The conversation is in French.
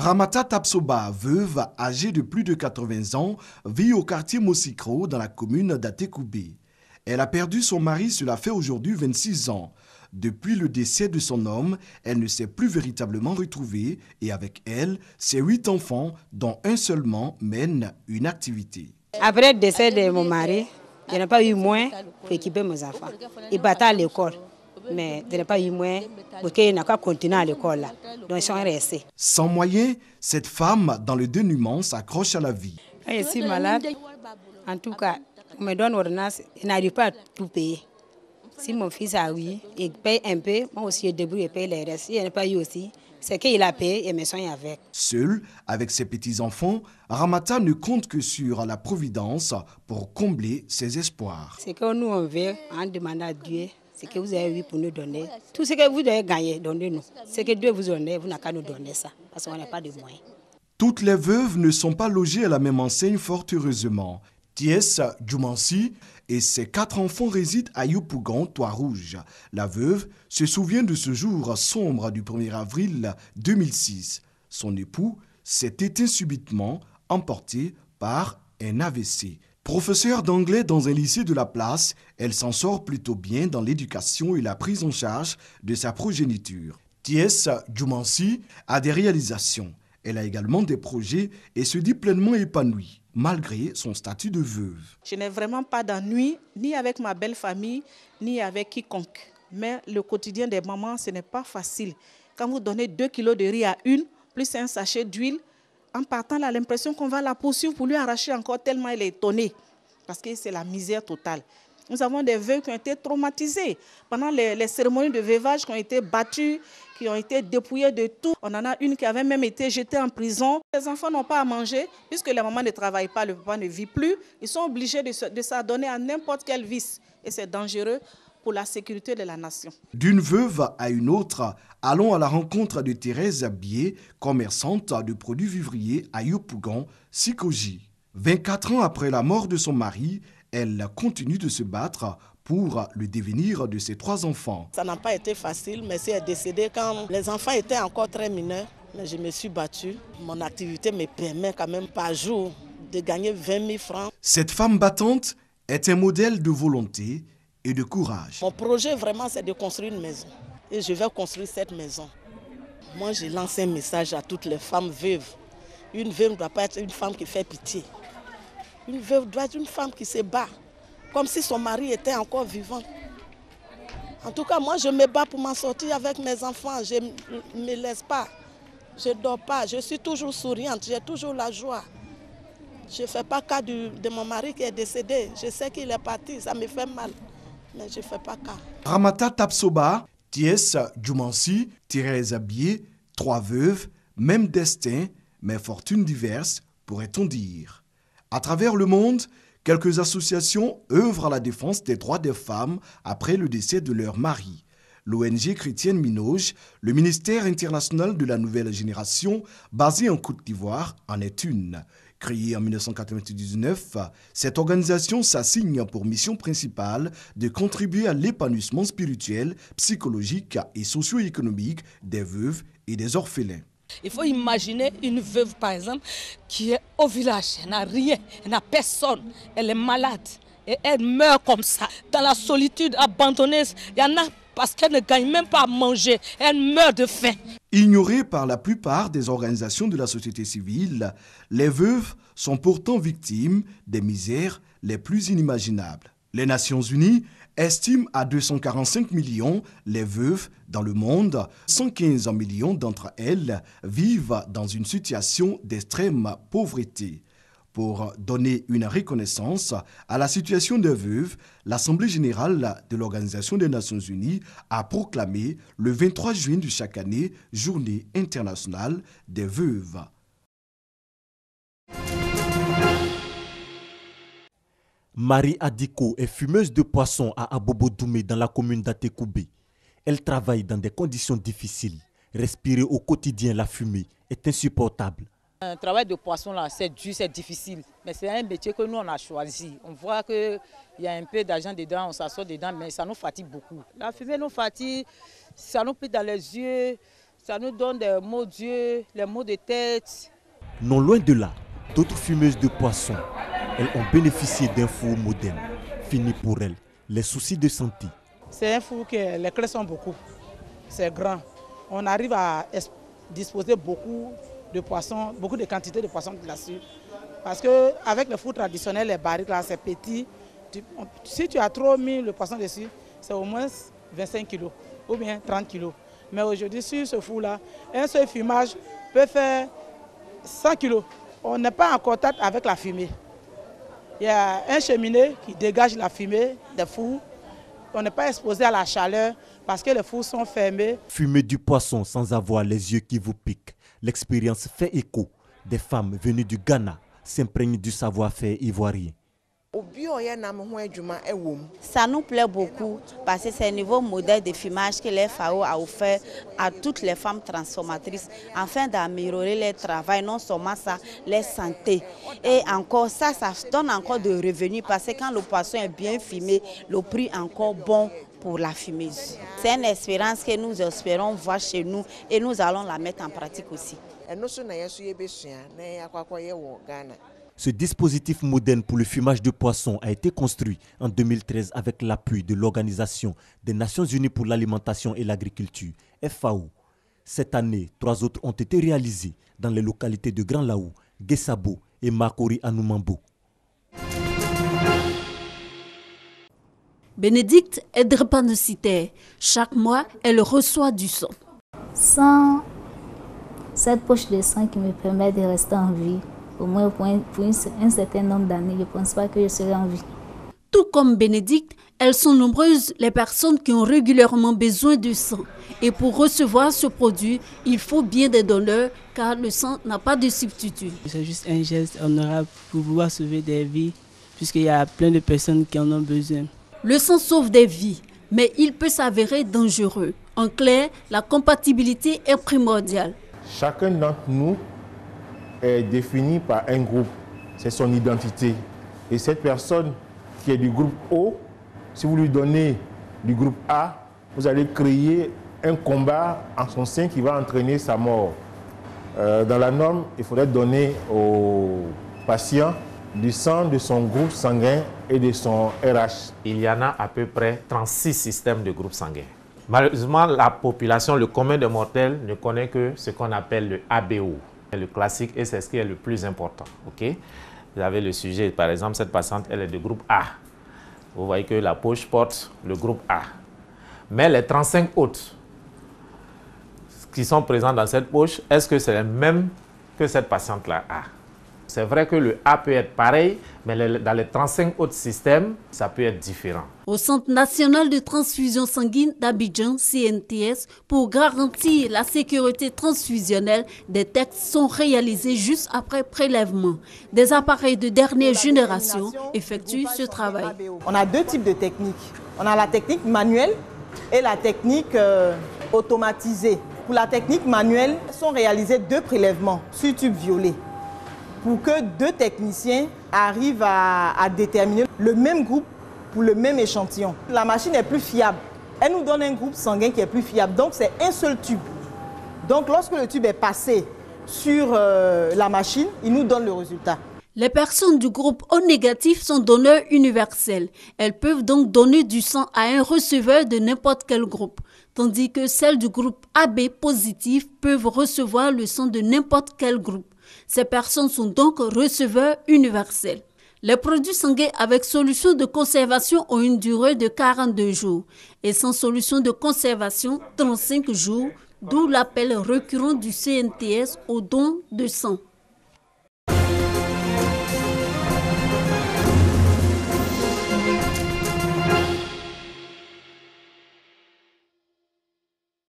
Ramata Tapsoba, veuve âgée de plus de 80 ans, vit au quartier Mosikro dans la commune d'Atekoubé. Elle a perdu son mari, cela fait aujourd'hui 26 ans. Depuis le décès de son homme, elle ne s'est plus véritablement retrouvée et avec elle, ses 8 enfants, dont un seulement mène une activité. Après le décès de mon mari, je n'ai pas eu moins pour équiper mes enfants. Ils battaient à l'école, mais je n'ai pas eu moins parce qu'ils n'ont pas continué à l'école. Donc ils sont restés. Sans moyens, cette femme, dans le dénuement, s'accroche à la vie. Quand je suis malade, en tout cas, on me donne ordonnance, je n'arrive pas à tout payer. Si mon fils a eu, il paye un peu, moi aussi je débrouille et paye les restes. Si je n'ai pas eu aussi, c'est qu'il a payé et me soigne avec. Seul, avec ses petits-enfants, Ramata ne compte que sur la providence pour combler ses espoirs. Ce que nous on veut, en demandant à Dieu, c'est que vous avez eu pour nous donner. Tout ce que vous devez gagner, donnez-nous. Ce que Dieu vous donne, vous n'avez qu'à nous donner ça, parce qu'on n'a pas de moyens. Toutes les veuves ne sont pas logées à la même enseigne, fort heureusement. Thiès Djoumansi et ses 4 enfants résident à Yopougon, Trois-Rouges. La veuve se souvient de ce jour sombre du 1er avril 2006. Son époux s'est éteint subitement, emporté par un AVC. Professeure d'anglais dans un lycée de la place, elle s'en sort plutôt bien dans l'éducation et la prise en charge de sa progéniture. Thiès Djoumansi a des réalisations. Elle a également des projets et se dit pleinement épanouie, malgré son statut de veuve. Je n'ai vraiment pas d'ennui, ni avec ma belle famille, ni avec quiconque. Mais le quotidien des mamans, ce n'est pas facile. Quand vous donnez 2 kilos de riz à une, plus un sachet d'huile, en partant, elle a l'impression qu'on va la poursuivre pour lui arracher encore tellement elle est étonnée. Parce que c'est la misère totale. Nous avons des veuves qui ont été traumatisées pendant les cérémonies de veuvage, qui ont été battues, qui ont été dépouillées de tout. On en a une qui avait même été jetée en prison. Les enfants n'ont pas à manger, puisque la maman ne travaille pas, le papa ne vit plus. Ils sont obligés de s'adonner à n'importe quel vice. Et c'est dangereux pour la sécurité de la nation. D'une veuve à une autre, allons à la rencontre de Thérèse Bié, commerçante de produits vivriers à Yopougon, Sikoji. 24 ans après la mort de son mari, elle continue de se battre pour le devenir de ses 3 enfants. Ça n'a pas été facile, mais elle est décédée quand les enfants étaient encore très mineurs. Mais je me suis battue. Mon activité me permet quand même par jour de gagner 20 000 francs. Cette femme battante est un modèle de volonté et de courage. Mon projet vraiment, c'est de construire une maison. Et je vais construire cette maison. Moi, je lance un message à toutes les femmes veuves. Une veuve ne doit pas être une femme qui fait pitié. Une veuve doit être une femme qui se bat, comme si son mari était encore vivant. En tout cas, moi, je me bats pour m'en sortir avec mes enfants. Je ne me laisse pas. Je ne dors pas. Je suis toujours souriante. J'ai toujours la joie. Je ne fais pas cas de mon mari qui est décédé. Je sais qu'il est parti. Ça me fait mal. Mais je ne fais pas cas. Ramata Tapsoba, Thiès Djoumansi, Thérèse Bié, 3 veuves, même destin, mais fortunes diverses, pourrait-on dire. À travers le monde, quelques associations œuvrent à la défense des droits des femmes après le décès de leur mari. L'ONG chrétienne Minoge, le ministère international de la nouvelle génération, basé en Côte d'Ivoire, en est une. Créée en 1999, cette organisation s'assigne pour mission principale de contribuer à l'épanouissement spirituel, psychologique et socio-économique des veuves et des orphelins. Il faut imaginer une veuve, par exemple, qui est au village, elle n'a rien, elle n'a personne, elle est malade et elle meurt comme ça, dans la solitude, abandonnée. Il y en a parce qu'elle ne gagne même pas à manger, elle meurt de faim. Ignorées par la plupart des organisations de la société civile, les veuves sont pourtant victimes des misères les plus inimaginables. Les Nations Unies estiment à 245 millions les veuves dans le monde. 115 millions d'entre elles vivent dans une situation d'extrême pauvreté. Pour donner une reconnaissance à la situation des veuves, l'Assemblée générale de l'Organisation des Nations Unies a proclamé le 23 juin de chaque année Journée internationale des veuves. Marie Adiko est fumeuse de poissons à Abobo-Doumé dans la commune d'Atekoubé. Elle travaille dans des conditions difficiles. Respirer au quotidien la fumée est insupportable. Un travail de poisson là, c'est dur, c'est difficile. Mais c'est un métier que nous on a choisi. On voit qu'il y a un peu d'argent dedans, on s'assoit dedans, mais ça nous fatigue beaucoup. La fumée nous fatigue, ça nous pique dans les yeux. Ça nous donne des maux d'yeux, les maux de tête. Non loin de là, d'autres fumeuses de poissons, elles ont bénéficié d'un four moderne. Fini pour elles les soucis de santé. C'est un four que les clés sont beaucoup. C'est grand. On arrive à disposer beaucoup de poissons, beaucoup de quantités de poissons là-dessus. Parce qu'avec le four traditionnel, les barriques là, c'est petit. Si tu as trop mis le poisson dessus, c'est au moins 25 kg ou bien 30 kg. Mais aujourd'hui, sur ce four-là, un seul fumage peut faire 100 kg. On n'est pas en contact avec la fumée. Il y a un cheminée qui dégage la fumée des fours. On n'est pas exposé à la chaleur parce que les fours sont fermés. Fumer du poisson sans avoir les yeux qui vous piquent. L'expérience fait écho. Des femmes venues du Ghana s'imprègnent du savoir-faire ivoirien. Ça nous plaît beaucoup parce que c'est un nouveau modèle de fumage que les FAO a offert à toutes les femmes transformatrices afin d'améliorer leur travail, non seulement ça, leur santé. Et encore ça donne encore de revenus parce que quand le poisson est bien fumé, le prix est encore bon pour la fumeuse. C'est une expérience que nous espérons voir chez nous et nous allons la mettre en pratique aussi. Ce dispositif moderne pour le fumage de poisson a été construit en 2013 avec l'appui de l'Organisation des Nations Unies pour l'alimentation et l'agriculture, FAO. Cette année, 3 autres ont été réalisés dans les localités de Grand Laou, Guessabo et Makori Anoumambo. Bénédicte est drépanocytaire. Chaque mois, elle reçoit du sang. Sans cette poche de sang qui me permet de rester en vie, au moins pour un certain nombre d'années, je ne pense pas que je serai en vie. Tout comme Bénédicte, elles sont nombreuses les personnes qui ont régulièrement besoin de sang. Et pour recevoir ce produit, il faut bien des donneurs car le sang n'a pas de substitut. C'est juste un geste honorable pour pouvoir sauver des vies puisqu'il y a plein de personnes qui en ont besoin. Le sang sauve des vies, mais il peut s'avérer dangereux. En clair, la compatibilité est primordiale. Chacun d'entre nous est défini par un groupe, c'est son identité. Et cette personne qui est du groupe O, si vous lui donnez du groupe A, vous allez créer un combat en son sein qui va entraîner sa mort. Dans la norme, il faudrait donner au patient du sang de son groupe sanguin et de son RH. Il y en a à peu près 36 systèmes de groupes sanguins. Malheureusement, la population, le commun des mortels, ne connaît que ce qu'on appelle le ABO. Le classique, et c'est ce qui est le plus important. Okay? Vous avez le sujet, par exemple, cette patiente, elle est de groupe A. Vous voyez que la poche porte le groupe A. Mais les 35 autres qui sont présents dans cette poche, est-ce que c'est les mêmes que cette patiente-là A? C'est vrai que le A peut être pareil, mais dans les 35 autres systèmes, ça peut être différent. Au Centre national de transfusion sanguine d'Abidjan, CNTS, pour garantir la sécurité transfusionnelle, des tests sont réalisés juste après prélèvement. Des appareils de dernière génération effectuent ce travail. On a 2 types de techniques. On a la technique manuelle et la technique automatisée. Pour la technique manuelle, sont réalisés 2 prélèvements sur tube violet, pour que 2 techniciens arrivent à déterminer le même groupe pour le même échantillon. La machine est plus fiable. Elle nous donne un groupe sanguin qui est plus fiable. Donc, c'est un seul tube. Donc, lorsque le tube est passé sur la machine, il nous donne le résultat. Les personnes du groupe O négatif sont donneurs universels. Elles peuvent donc donner du sang à un receveur de n'importe quel groupe, tandis que celles du groupe AB positif peuvent recevoir le sang de n'importe quel groupe. Ces personnes sont donc receveurs universels. Les produits sanguins avec solution de conservation ont une durée de 42 jours et sans solution de conservation 35 jours, d'où l'appel récurrent du CNTS au don de sang.